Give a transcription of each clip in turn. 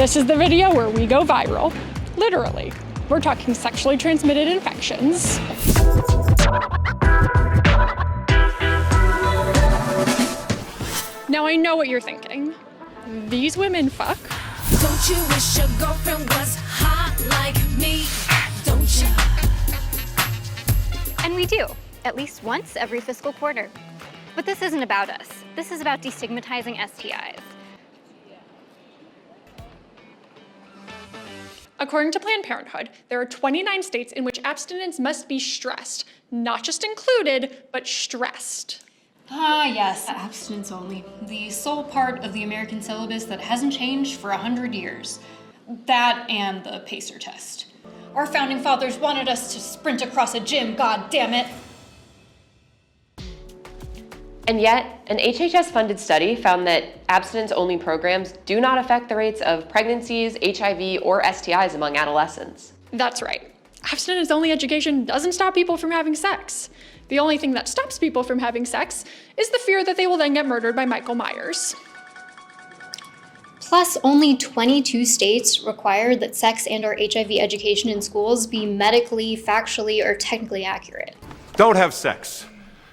This is the video where we go viral. Literally. We're talking sexually transmitted infections. Now I know what you're thinking. These women fuck. Don't you wish your girlfriend was hot like me? Don't you? And we do, at least once every fiscal quarter. But this isn't about us. This is about destigmatizing STIs. According to Planned Parenthood, there are 29 states in which abstinence must be stressed. Not just included, but stressed. Ah, yes, abstinence only. The sole part of the American syllabus that hasn't changed for 100 years. That and the pacer test. Our founding fathers wanted us to sprint across a gym, god damn it. And yet, an HHS-funded study found that abstinence-only programs do not affect the rates of pregnancies, HIV, or STIs among adolescents. That's right. Abstinence-only education doesn't stop people from having sex. The only thing that stops people from having sex is the fear that they will then get murdered by Michael Myers. Plus, only 22 states require that sex and/or HIV education in schools be medically, factually, or technically accurate. Don't have sex,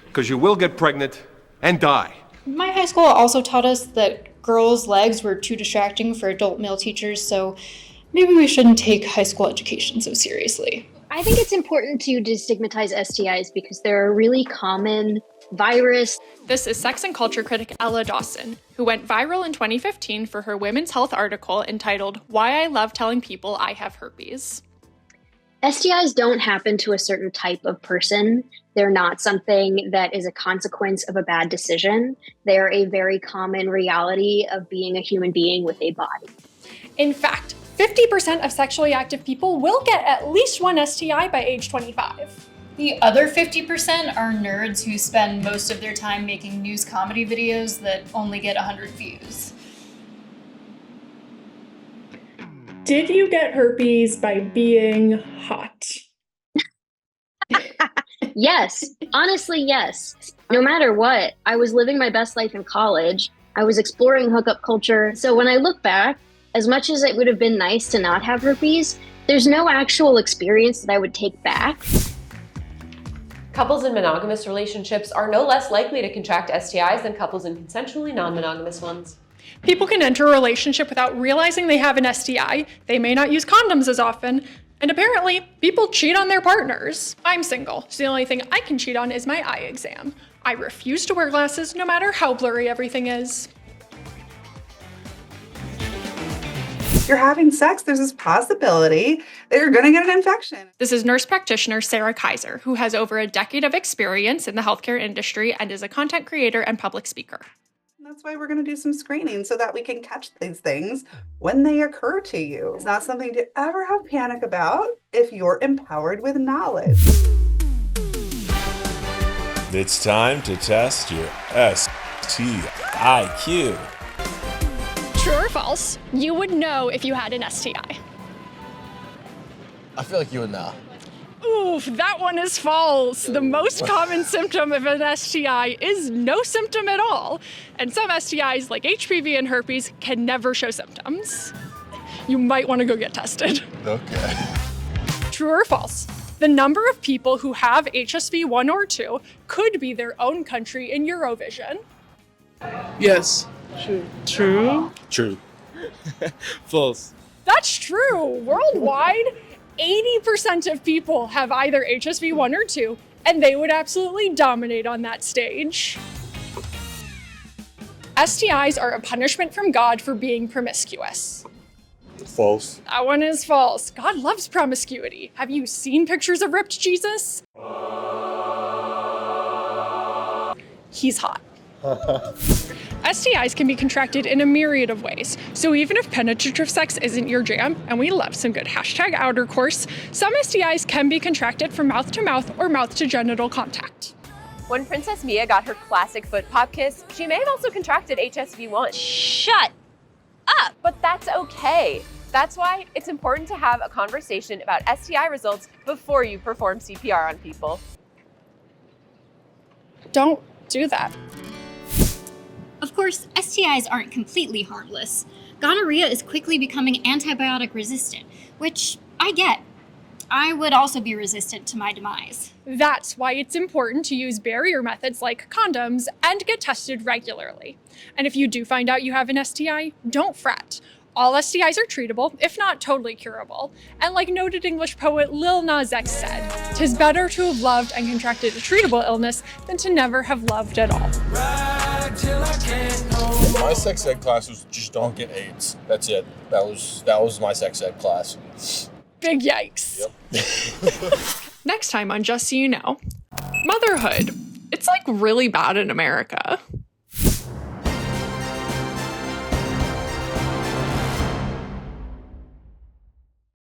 because you will get pregnant and die. My high school also taught us that girls' legs were too distracting for adult male teachers, so maybe we shouldn't take high school education so seriously. I think it's important to destigmatize STIs because they're a really common virus. This is sex and culture critic Ella Dawson, who went viral in 2015 for her women's health article entitled "Why I Love Telling People I Have Herpes." STIs don't happen to a certain type of person. They're not something that is a consequence of a bad decision. They're a very common reality of being a human being with a body. In fact, 50% of sexually active people will get at least one STI by age 25. The other 50% are nerds who spend most of their time making news comedy videos that only get 100 views. Did you get herpes by being hot? Yes, honestly, yes. No matter what, I was living my best life in college. I was exploring hookup culture. So when I look back, as much as it would have been nice to not have herpes, there's no actual experience that I would take back. Couples in monogamous relationships are no less likely to contract STIs than couples in consensually non-monogamous ones. People can enter a relationship without realizing they have an STI, they may not use condoms as often, and apparently, people cheat on their partners. I'm single, so the only thing I can cheat on is my eye exam. I refuse to wear glasses no matter how blurry everything is. If you're having sex, there's this possibility that you're going to get an infection. This is nurse practitioner Sarah Kiser, who has over a decade of experience in the healthcare industry and is a content creator and public speaker. That's why we're going to do some screening so that we can catch these things when they occur to you. It's not something to ever have panic about if you're empowered with knowledge. It's time to test your STIQ. True or false, you would know if you had an STI. I feel like you would know. Oof, that one is false. The most common symptom of an STI is no symptom at all. And some STIs, like HPV and herpes, can never show symptoms. You might want to go get tested. Okay. True or false? The number of people who have HSV 1 or 2 could be their own country in Eurovision. Yes. True? True. False. That's true. Worldwide, 80% of people have either HSV 1 or 2, and they would absolutely dominate on that stage. STIs are a punishment from God for being promiscuous. False. That one is false. God loves promiscuity. Have you seen pictures of ripped Jesus? He's hot. STIs can be contracted in a myriad of ways, so even if penetrative sex isn't your jam, and we love some good #outercourse, some STIs can be contracted from mouth to mouth or mouth to genital contact. When Princess Mia got her classic foot pop kiss, she may have also contracted HSV-1. Shut up! But that's okay. That's why it's important to have a conversation about STI results before you perform CPR on people. Don't do that. Of course, STIs aren't completely harmless, Gonorrhea is quickly becoming antibiotic resistant, which I get. I would also be resistant to my demise. That's why it's important to use barrier methods like condoms and get tested regularly. And if you do find out you have an STI, don't fret. All STIs are treatable, if not totally curable. And like noted English poet Lil Nas X said, "'Tis better to have loved and contracted a treatable illness than to never have loved at all." My sex ed class was just don't get AIDS. That's it. That was my sex ed class. Big yikes. Yep. Next time on Just So You Know, motherhood. It's like really bad in America.